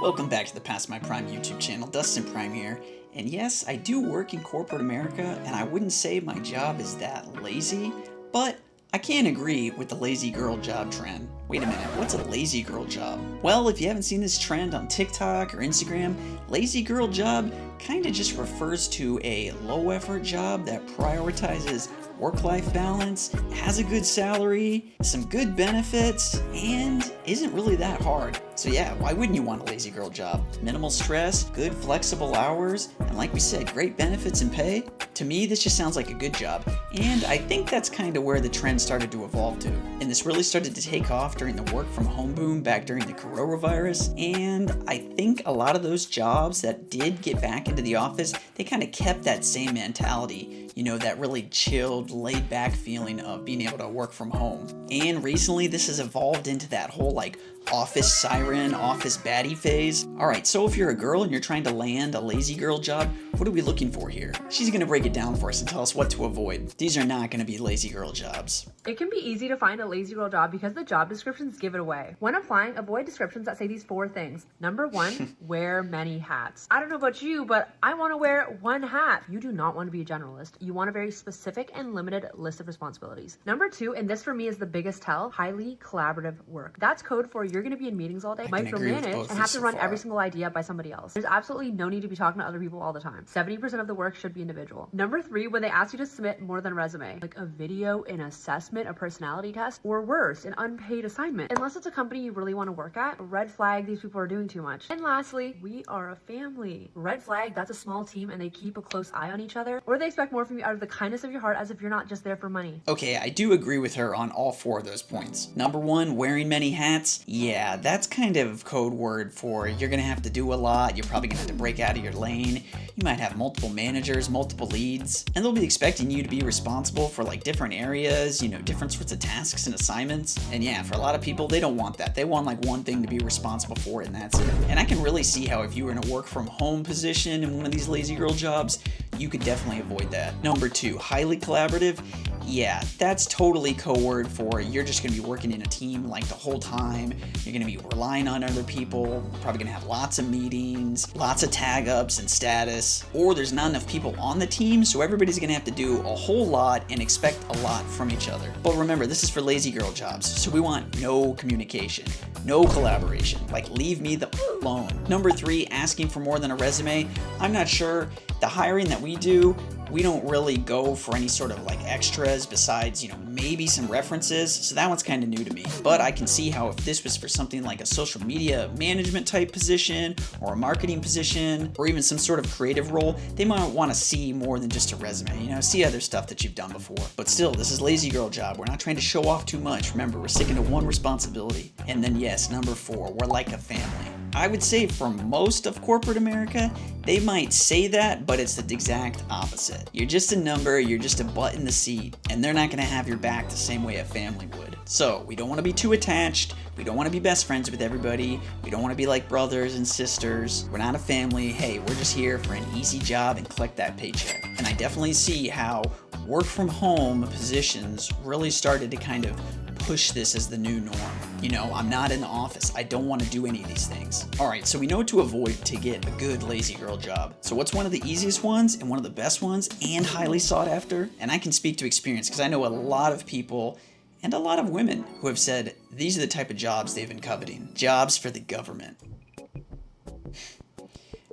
Welcome back to the Past My Prime YouTube channel. Dustin Prime here. And yes, I do work in corporate America, and I wouldn't say my job is that lazy, but I can't agree with the lazy girl job trend. Wait a minute, what's a lazy girl job? Well, if you haven't seen this trend on TikTok or Instagram, lazy girl job kinda just refers to a low effort job that prioritizes work-life balance, has a good salary, some good benefits, and isn't really that hard. So yeah, why wouldn't you want a lazy girl job? Minimal stress, good flexible hours, and like we said, great benefits and pay. To me, this just sounds like a good job. And I think that's kind of where the trend started to evolve to. And this really started to take off during the work from home boom back during the coronavirus. And I think a lot of those jobs that did get back into the office, they kind of kept that same mentality. You know, that really chilled, laid back feeling of being able to work from home. And recently this has evolved into that whole like office siren, office baddie phase. Alright, so if you're a girl and you're trying to land a lazy girl job, what are we looking for here? She's gonna break it down for us and tell us what to avoid. These are not gonna be lazy girl jobs. It can be easy to find a lazy girl job because the job descriptions give it away. When applying, avoid descriptions that say these 4 things. Number 1, wear many hats. I don't know about you, but I want to wear one hat. You do not want to be a generalist. You want a very specific and limited list of responsibilities. Number 2, and this for me is the biggest tell, highly collaborative work. That's code for you're going to be in meetings all day, micromanage, and have to run every single idea by somebody else. There's absolutely no need to be talking to other people all the time. 70% of the work should be individual. Number 3, when they ask you to submit more than a resume, like a video, an assessment, a personality test, or worse, an unpaid assignment. Unless it's a company you really want to work at, red flag, these people are doing too much. And lastly, we are a family. Red flag, that's a small team and they keep a close eye on each other, or they expect more from you out of the kindness of your heart as if you're not just there for money. Okay, I do agree with her on all 4 of those points. Number 1, wearing many hats. Yeah, that's kind of code word for you're gonna have to do a lot, you're probably gonna have to break out of your lane, you might have multiple managers, multiple leads, and they'll be expecting you to be responsible for like different areas, you know, different sorts of tasks and assignments. And yeah, for a lot of people, they don't want that. They want like one thing to be responsible for and that's it. And I can really see how if you were in a work from home position in one of these lazy girl jobs, you could definitely avoid that. Number 2, highly collaborative. Yeah, that's totally code word for you're just gonna be working in a team like the whole time. You're gonna be relying on other people, probably gonna have lots of meetings, lots of tag ups and status, or there's not enough people on the team, so everybody's gonna have to do a whole lot and expect a lot from each other. But remember, this is for lazy girl jobs, so we want no communication, no collaboration, like leave me the alone. Number 3, asking for more than a resume. I'm not sure. The hiring that we do, we don't really go for any sort of like extras besides, you know, maybe some references. So that one's kind of new to me. But I can see how if this was for something like a social media management type position or a marketing position or even some sort of creative role, they might want to see more than just a resume, you know, see other stuff that you've done before. But still, this is lazy girl job. We're not trying to show off too much. Remember, we're sticking to one responsibility. And then yes, number 4, we're like a family. I would say for most of corporate America, they might say that, but it's the exact opposite. You're just a number, you're just a butt in the seat, and they're not gonna have your back the same way a family would. So we don't wanna be too attached, we don't wanna be best friends with everybody, we don't wanna be like brothers and sisters, we're not a family, hey, we're just here for an easy job and collect that paycheck. And I definitely see how work from home positions really started to kind of push this as the new norm. You know, I'm not in the office. I don't want to do any of these things. All right, so we know what to avoid to get a good lazy girl job. So what's one of the easiest ones and one of the best ones and highly sought after? And I can speak to experience because I know a lot of people and a lot of women who have said these are the type of jobs they've been coveting. Jobs for the government.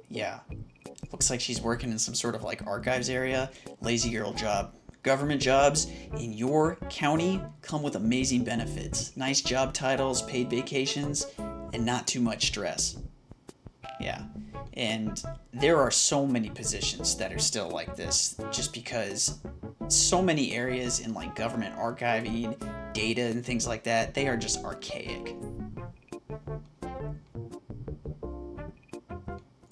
Yeah, looks like she's working in some sort of like archives area. Lazy girl job. Government jobs in your county come with amazing benefits, nice job titles, paid vacations, and not too much stress. Yeah, and there are so many positions that are still like this just because so many areas in like government archiving, data and things like that, they are just archaic.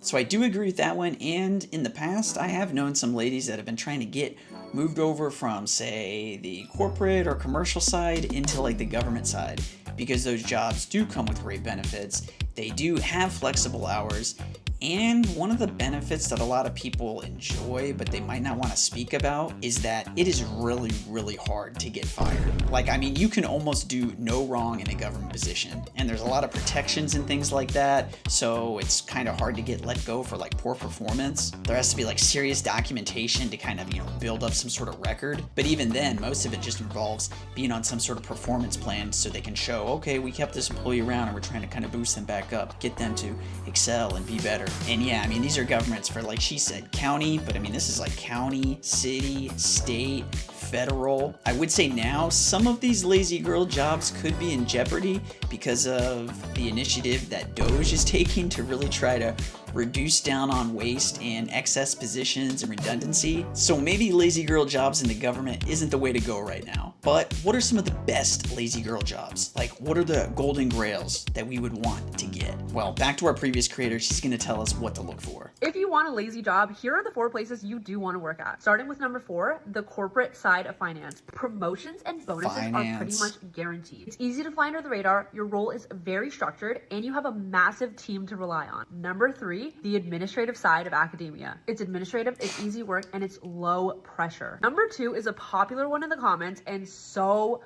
So I do agree with that one, and in the past I have known some ladies that have been trying to get moved over from, say, the corporate or commercial side into like the government side because those jobs do come with great benefits, they do have flexible hours, And one of the benefits that a lot of people enjoy, but they might not want to speak about, is that it is really, really hard to get fired. Like, I mean, you can almost do no wrong in a government position, and there's a lot of protections and things like that, so it's kind of hard to get let go for like poor performance. There has to be like serious documentation to kind of, build up some sort of record. But even then, most of it just involves being on some sort of performance plan so they can show, okay, we kept this employee around and we're trying to kind of boost them back up, get them to excel and be better. And yeah, I mean, these are governments for, like she said, county, but I mean, this is like county, city, state, federal. I would say now some of these lazy girl jobs could be in jeopardy because of the initiative that Doge is taking to really try to reduce down on waste and excess positions and redundancy. So maybe lazy girl jobs in the government isn't the way to go right now. But what are some of the best lazy girl jobs? Like, what are the golden grails that we would want to get? Well, back to our previous creator, she's going to tell us what to look for. If you want a lazy job, here are the 4 places you do want to work at. Starting with number 4, the corporate side of finance. Promotions and bonuses are pretty much guaranteed. It's easy to fly under the radar, your role is very structured, and you have a massive team to rely on. Number 3, the administrative side of academia. It's administrative, it's easy work, and it's low pressure. Number 2 is a popular one in the comments and so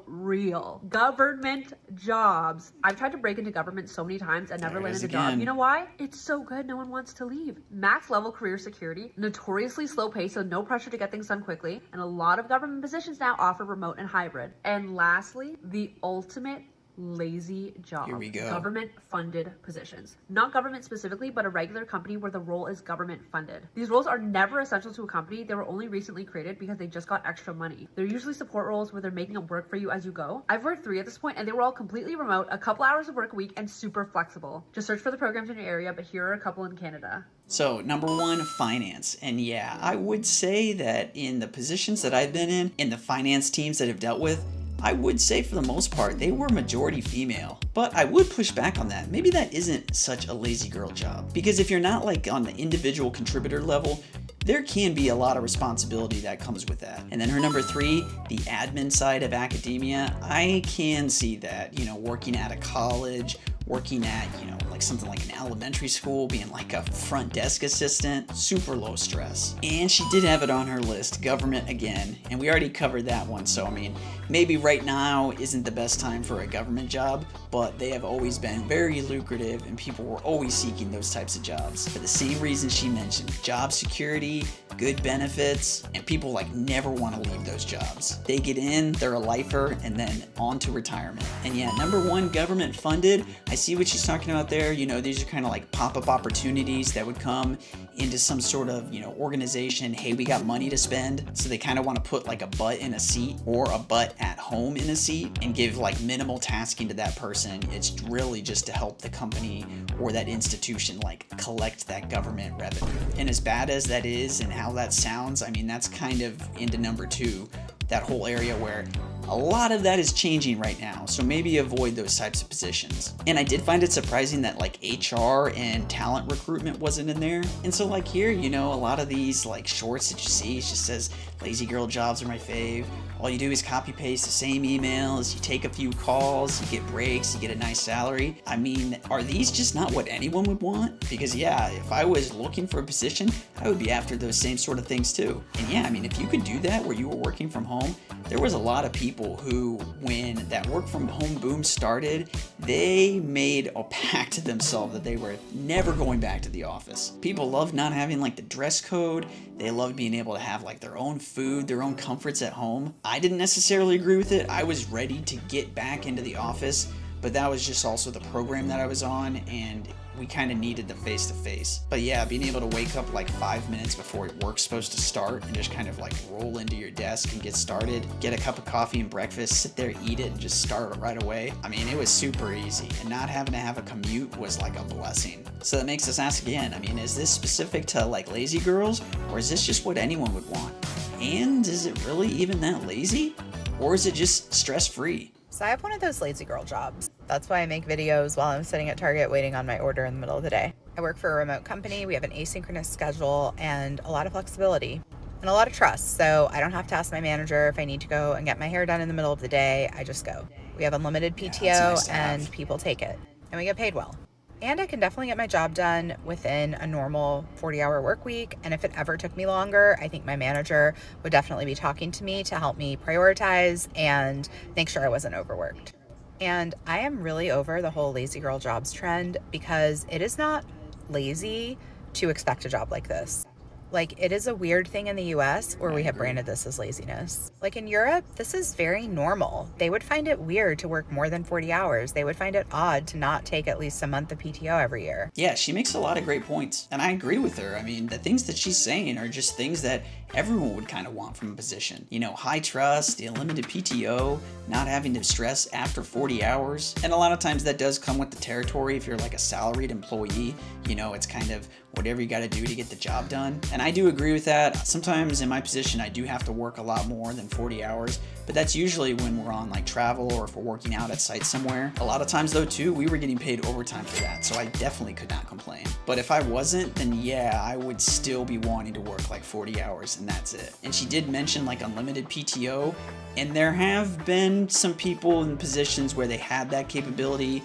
real. Government jobs. I've tried to break into government so many times and never landed a job. You know why? It's so good, no one wants to leave. Max level career security, notoriously slow pace, so no pressure to get things done quickly, and a lot of government positions now offer remote and hybrid. And lastly, the ultimate lazy job. Here we go. Government funded positions. Not government specifically, but a regular company where the role is government funded. These roles are never essential to a company. They were only recently created because they just got extra money. They're usually support roles where they're making it work for you as you go. I've worked 3 at this point and they were all completely remote, a couple hours of work a week, and super flexible. Just search for the programs in your area, but here are a couple in Canada. So number 1, finance. And yeah, I would say that in the positions that I've been in the finance teams that I've dealt with, I would say for the most part, they were majority female. But I would push back on that. Maybe that isn't such a lazy girl job. Because if you're not like on the individual contributor level, there can be a lot of responsibility that comes with that. And then her number 3, the admin side of academia, I can see that, working at a college, working at, like something like an elementary school, being like a front desk assistant, super low stress. And she did have it on her list, government again, and we already covered that one. So, I mean, maybe right now isn't the best time for a government job, but they have always been very lucrative and people were always seeking those types of jobs for the same reason she mentioned: job security, good benefits, and people like never want to leave those jobs. They get in, they're a lifer, and then on to retirement. And yeah, number 1, government funded. I see what she's talking about there. These are kind of like pop-up opportunities that would come into some sort of, organization. Hey, we got money to spend. So they kind of want to put like a butt in a seat or a butt at home in a seat and give like minimal tasking to that person. It's really just to help the company or that institution like collect that government revenue. And as bad as that is and how that sounds, I mean, that's kind of into number 2, that whole area where a lot of that is changing right now, so maybe avoid those types of positions. And I did find it surprising that like HR and talent recruitment wasn't in there. And so like here, a lot of these like shorts that you see, it just says lazy girl jobs are my fave. All you do is copy paste the same emails, you take a few calls, you get breaks, you get a nice salary. I mean, are these just not what anyone would want? Because yeah, if I was looking for a position, I would be after those same sort of things too. And yeah, I mean, if you could do that where you were working from home, there was a lot of people who, when that work from home boom started, they made a pact to themselves that they were never going back to the office. People loved not having like the dress code. They loved being able to have like their own food, their own comforts at home. I didn't necessarily agree with it. I was ready to get back into the office, but that was just also the program that I was on, and we kind of needed the face-to-face. But yeah, being able to wake up like 5 minutes before work's supposed to start and just kind of like roll into your desk and get started, get a cup of coffee and breakfast, sit there, eat it, and just start right away. I mean, it was super easy, and not having to have a commute was like a blessing. So that makes us ask again, I mean, is this specific to like lazy girls, or is this just what anyone would want? And is it really even that lazy? Or is it just stress-free? So I have one of those lazy girl jobs. That's why I make videos while I'm sitting at Target waiting on my order in the middle of the day. I work for a remote company. We have an asynchronous schedule and a lot of flexibility and a lot of trust. So I don't have to ask my manager if I need to go and get my hair done in the middle of the day. I just go. We have unlimited PTO and people take it. And we get paid well. And I can definitely get my job done within a normal 40-hour work week. And if it ever took me longer, I think my manager would definitely be talking to me to help me prioritize and make sure I wasn't overworked. And I am really over the whole lazy girl jobs trend because it is not lazy to expect a job like this. Like, it is a weird thing in the US where we have branded this as laziness. Like, in Europe, this is very normal. They would find it weird to work more than 40 hours. They would find it odd to not take at least a month of PTO every year. Yeah, she makes a lot of great points, and I agree with her. I mean, the things that she's saying are just things that everyone would kind of want from a position. You know, high trust, the unlimited PTO, not having to stress after 40 hours. And a lot of times that does come with the territory if you're like a salaried employee. You know, it's kind of whatever you got to do to get the job done. And I do agree with that. Sometimes in my position, I do have to work a lot more than 40 hours, but that's usually when we're on like travel or if we're working out at site somewhere. A lot of times though too, we were getting paid overtime for that, so I definitely could not complain. But if I wasn't, then yeah, I would still be wanting to work like 40 hours and that's it. And she did mention like unlimited PTO, and there have been some people in positions where they had that capability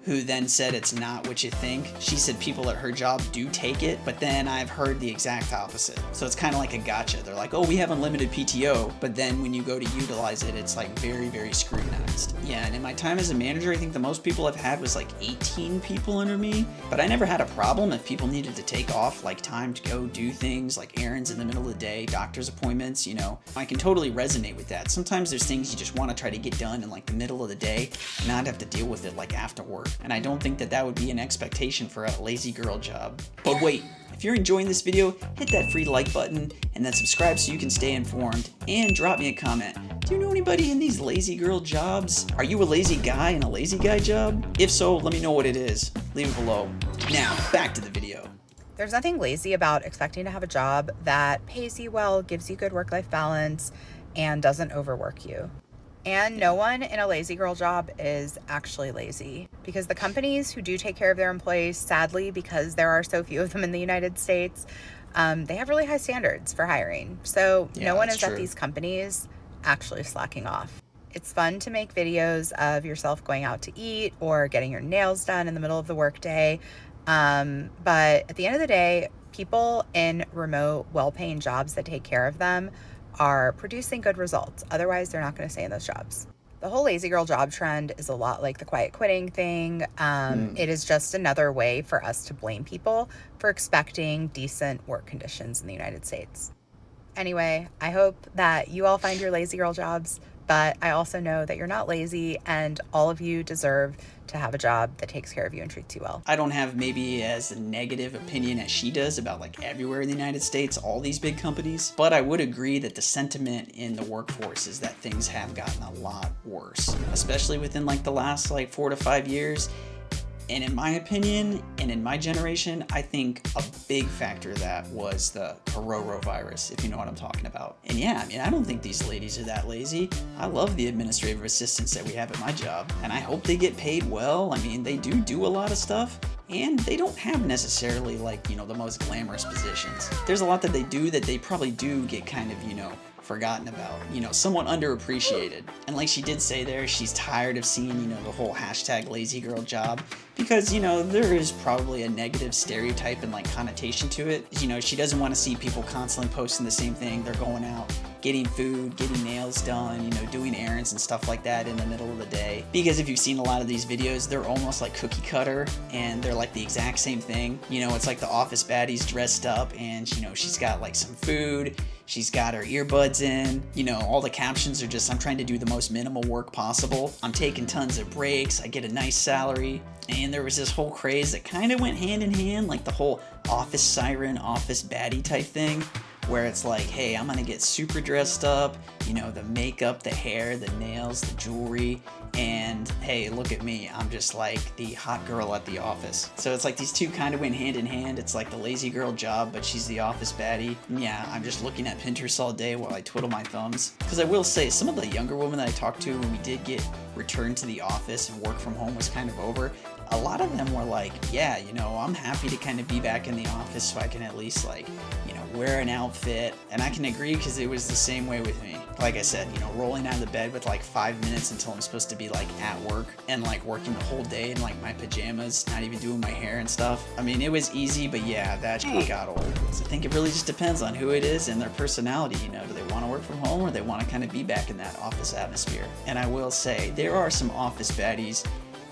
who then said it's not what you think. She said people at her job do take it, but then I've heard the exact opposite. So it's kind of like a gotcha. They're like, oh, we have unlimited PTO, but then when you go to utilize it, it's like very, very scrutinized. Yeah, and in my time as a manager, I think the most people I've had was like 18 people under me, but I never had a problem if people needed to take off like time to go do things like errands in the middle of the day, doctor's appointments, you know. I can totally resonate with that. Sometimes there's things you just want to try to get done in like the middle of the day and not have to deal with it like after work. And I don't think that that would be an expectation for a lazy girl job. But wait, if you're enjoying this video, hit that free like button and then subscribe so you can stay informed, and drop me a comment. Do you know anybody in these lazy girl jobs? Are you a lazy guy in a lazy guy job? If so, let me know what it is. Leave it below. Now, back to the video. There's nothing lazy about expecting to have a job that pays you well, gives you good work-life balance, and doesn't overwork you. And no one in a lazy girl job is actually lazy, because the companies who do take care of their employees, sadly, because there are so few of them in the United States, they have really high standards for hiring. So no one is at these companies actually slacking off. It's fun to make videos of yourself going out to eat or getting your nails done in the middle of the workday. But at the end of the day, people in remote, well-paying jobs that take care of them are producing good results. Otherwise, they're not going to stay in those jobs. The whole lazy girl job trend is a lot like the quiet quitting thing. It is just another way for us to blame people for expecting decent work conditions in the United States. Anyway, I hope that you all find your lazy girl jobs, but I also know that you're not lazy and all of you deserve to have a job that takes care of you and treats you well. I don't have maybe as a negative opinion as she does about like everywhere in the United States, all these big companies, but I would agree that the sentiment in the workforce is that things have gotten a lot worse, especially within like the last like 4 to 5 years. And in my opinion, and in my generation, I think a big factor of that was the coronavirus, if you know what I'm talking about. And yeah, I mean, I don't think these ladies are that lazy. I love the administrative assistants that we have at my job, and I hope they get paid well. I mean, they do a lot of stuff, and they don't have necessarily like, you know, the most glamorous positions. There's a lot that they do that they probably do get kind of, you know, forgotten about, you know, somewhat underappreciated. And like she did say there, she's tired of seeing, you know, the whole hashtag lazy girl job, because, you know, there is probably a negative stereotype and like connotation to it. You know, she doesn't want to see people constantly posting the same thing. They're going out, getting food, getting nails done, you know, doing errands and stuff like that in the middle of the day. Because if you've seen a lot of these videos, they're almost like cookie cutter and they're like the exact same thing. You know, it's like the office baddies dressed up and, you know, she's got like some food, she's got her earbuds in, you know, all the captions are just, I'm trying to do the most minimal work possible. I'm taking tons of breaks, I get a nice salary. And there was this whole craze that kind of went hand in hand, like the whole office siren, office baddie type thing, where it's like, hey, I'm gonna get super dressed up, you know, the makeup, the hair, the nails, the jewelry, and hey, look at me, I'm just like the hot girl at the office. So it's like these two kind of went hand in hand. It's like the lazy girl job, but she's the office baddie. And yeah, I'm just looking at Pinterest all day while I twiddle my thumbs. Because I will say, some of the younger women that I talked to when we did get returned to the office and work from home was kind of over, a lot of them were like, yeah, you know, I'm happy to kind of be back in the office so I can at least like, you know, wear an outfit. And I can agree because it was the same way with me. Like I said, you know, rolling out of the bed with like 5 minutes until I'm supposed to be like at work and like working the whole day in like my pajamas, not even doing my hair and stuff. I mean, it was easy, but yeah, that shit got old. So I think it really just depends on who it is and their personality. You know, do they want to work from home or they want to kind of be back in that office atmosphere? And I will say, there are some office baddies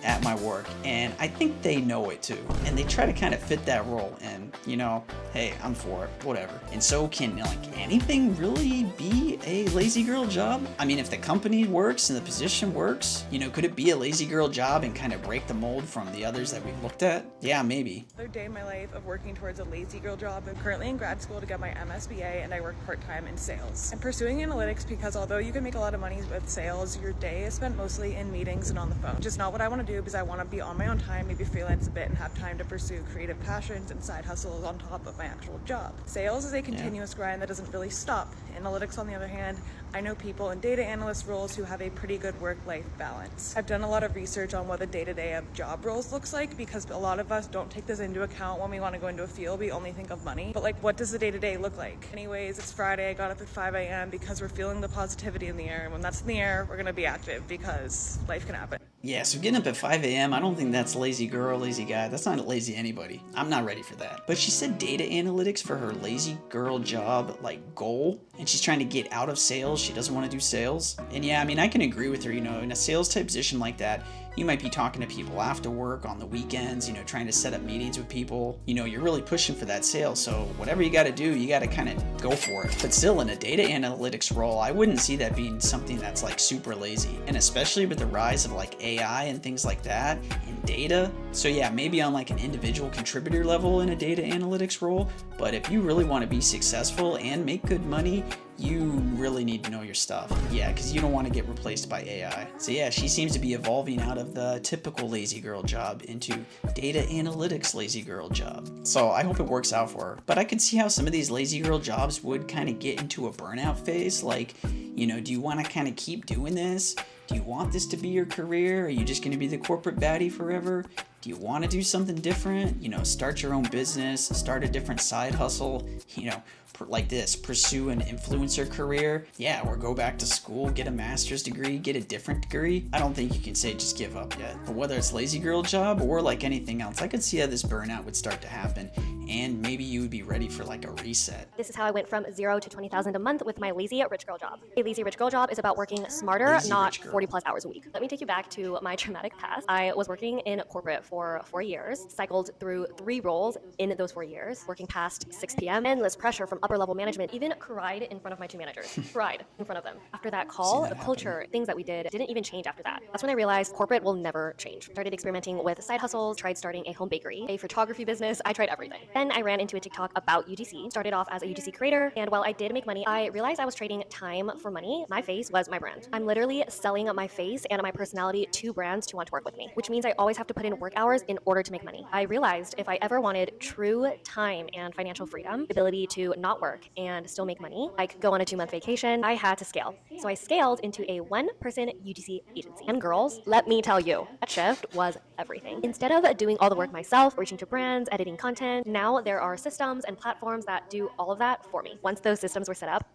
at my work, and I think they know it too, and they try to kind of fit that role, and you know, hey, I'm for it, whatever. And so can like anything really be a lazy girl job? I mean, if the company works and the position works, you know, could it be a lazy girl job and kind of break the mold from the others that we've looked at? Yeah, maybe. Another day in my life of working towards a lazy girl job. I'm currently in grad school to get my MSBA, and I work part-time in sales. I'm pursuing analytics because although you can make a lot of money with sales, your day is spent mostly in meetings and on the phone. Just not what I want to do, because I want to be on my own time, maybe freelance a bit, and have time to pursue creative passions and side hustles on top of my actual job. Sales is a continuous grind that doesn't really stop. Analytics, on the other hand, I know people in data analyst roles who have a pretty good work-life balance. I've done a lot of research on what the day-to-day of job roles looks like, because a lot of us don't take this into account when we want to go into a field. We only think of money. But like, what does the day-to-day look like? Anyways, it's Friday. I got up at 5 a.m. because we're feeling the positivity in the air. And when that's in the air, we're going to be active because life can happen. Yeah, so getting up at 5 a.m., I don't think that's lazy girl, lazy guy. That's not lazy anybody. I'm not ready for that. But she said data analytics for her lazy girl job, like, goal. And she's trying to get out of sales. She doesn't want to do sales. And yeah, I mean, I can agree with her. You know, in a sales type position like that, you might be talking to people after work, on the weekends, you know, trying to set up meetings with people. You know, you're really pushing for that sale. So whatever you got to do, you got to kind of go for it. But still, in a data analytics role, I wouldn't see that being something that's like super lazy. And especially with the rise of like AI and things like that in data. So yeah, maybe on like an individual contributor level in a data analytics role. But if you really want to be successful and make good money, you really need to know your stuff. Yeah, because you don't want to get replaced by AI. So yeah, she seems to be evolving out of the typical lazy girl job into data analytics lazy girl job. So I hope it works out for her. But I could see how some of these lazy girl jobs would kind of get into a burnout phase. Like, you know, do you want to kind of keep doing this? Do you want this to be your career? Are you just going to be the corporate baddie forever? Do you want to do something different? You know, start your own business, start a different side hustle, you know, like this, pursue an influencer career. Yeah, or go back to school, get a master's degree, get a different degree. I don't think you can say just give up yet. But whether it's lazy girl job or like anything else, I could see how this burnout would start to happen. And maybe you would be ready for like a reset. This is how I went from 0 to 20,000 a month with my lazy rich girl job. A lazy rich girl job is about working smarter, not 40 plus hours a week. Let me take you back to my traumatic past. I was working in corporate for 4 years, cycled through 3 roles in those 4 years, working past 6 p.m. Endless pressure from upper level management, even cried in front of my 2 managers. Cried in front of them. After that call, the culture, things that we did didn't even change after that. That's when I realized corporate will never change. Started experimenting with side hustles, tried starting a home bakery, a photography business. I tried everything. Then I ran into a TikTok about UGC, started off as a UGC creator, and while I did make money, I realized I was trading time for money. My face was my brand. I'm literally selling my face and my personality to brands to want to work with me, which means I always have to put in work hours in order to make money. I realized if I ever wanted true time and financial freedom, the ability to not work and still make money, like go on a 2-month vacation, I had to scale. So I scaled into a 1-person UGC agency. And girls, let me tell you, that shift was everything. Instead of doing all the work myself, reaching to brands, editing content, now there are systems and platforms that do all of that for me. Once those systems were set up,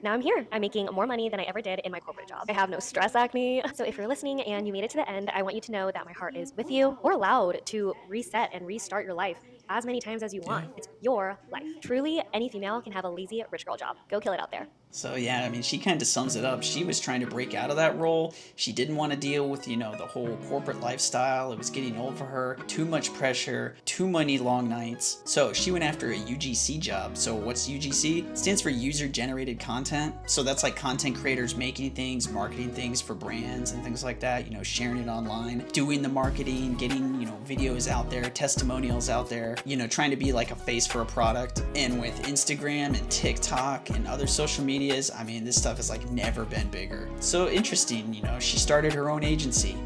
now I'm here. I'm making more money than I ever did in my corporate job. I have no stress acne. So if you're listening and you made it to the end, I want you to know that my heart is with you. We're allowed to reset and restart your life as many times as you want. It's your life. Truly, any female can have a lazy rich girl job. Go kill it out there. So yeah, I mean, she kind of sums it up. She was trying to break out of that role. She didn't want to deal with, you know, the whole corporate lifestyle. It was getting old for her. Too much pressure, too many long nights. So she went after a UGC job. So what's UGC? It stands for user-generated content. So that's like content creators making things, marketing things for brands and things like that, you know, sharing it online, doing the marketing, getting, you know, videos out there, testimonials out there, you know, trying to be like a face for a product. And with Instagram and TikTok and other social media, I mean, this stuff has like never been bigger. So interesting, you know, she started her own agency.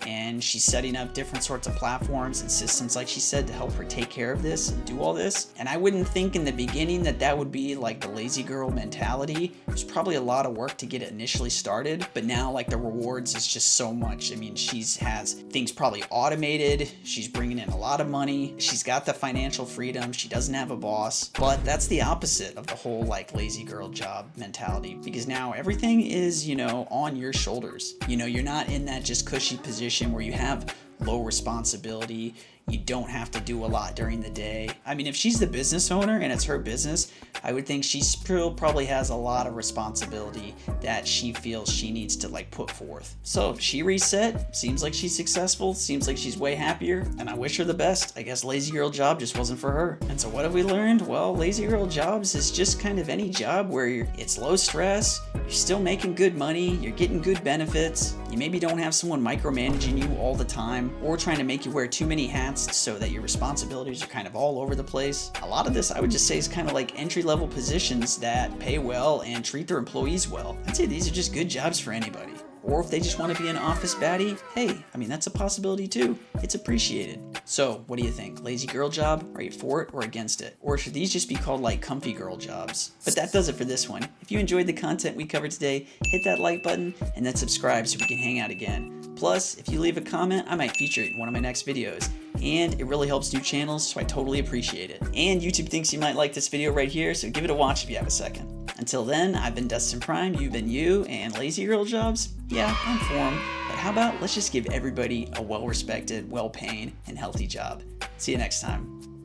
and she's setting up different sorts of platforms and systems, like she said, to help her take care of this and do all this. And I wouldn't think in the beginning that that would be like the lazy girl mentality. There's probably a lot of work to get it initially started, but now like the rewards is just so much. I mean, has things probably automated, she's bringing in a lot of money, she's got the financial freedom, she doesn't have a boss. But that's the opposite of the whole like lazy girl job mentality, because now everything is, you know, on your shoulders. You know, you're not in that just cushy position where you have low responsibility, you don't have to do a lot during the day. I mean, if she's the business owner and it's her business, I would think she still probably has a lot of responsibility that she feels she needs to like put forth. So if she reset, seems like she's successful, seems like she's way happier, and I wish her the best. I guess lazy girl job just wasn't for her. And so what have we learned? Well, lazy girl jobs is just kind of any job where it's low stress, you're still making good money, you're getting good benefits, you maybe don't have someone micromanaging you all the time or trying to make you wear too many hats so that your responsibilities are kind of all over the place. A lot of this, I would just say, is kind of like entry-level positions that pay well and treat their employees well. I'd say these are just good jobs for anybody. Or if they just want to be an office baddie, hey, I mean, that's a possibility too. It's appreciated. So what do you think? Lazy girl job? Are you for it or against it? Or should these just be called like comfy girl jobs? But that does it for this one. If you enjoyed the content we covered today, hit that like button and then subscribe so we can hang out again. Plus, if you leave a comment, I might feature it in one of my next videos. And it really helps new channels, so I totally appreciate it. And YouTube thinks you might like this video right here, so give it a watch if you have a second. Until then, I've been Dustin Prime, you've been you, and lazy girl jobs? Yeah, I'm for them. But how about let's just give everybody a well-respected, well-paying, and healthy job. See you next time.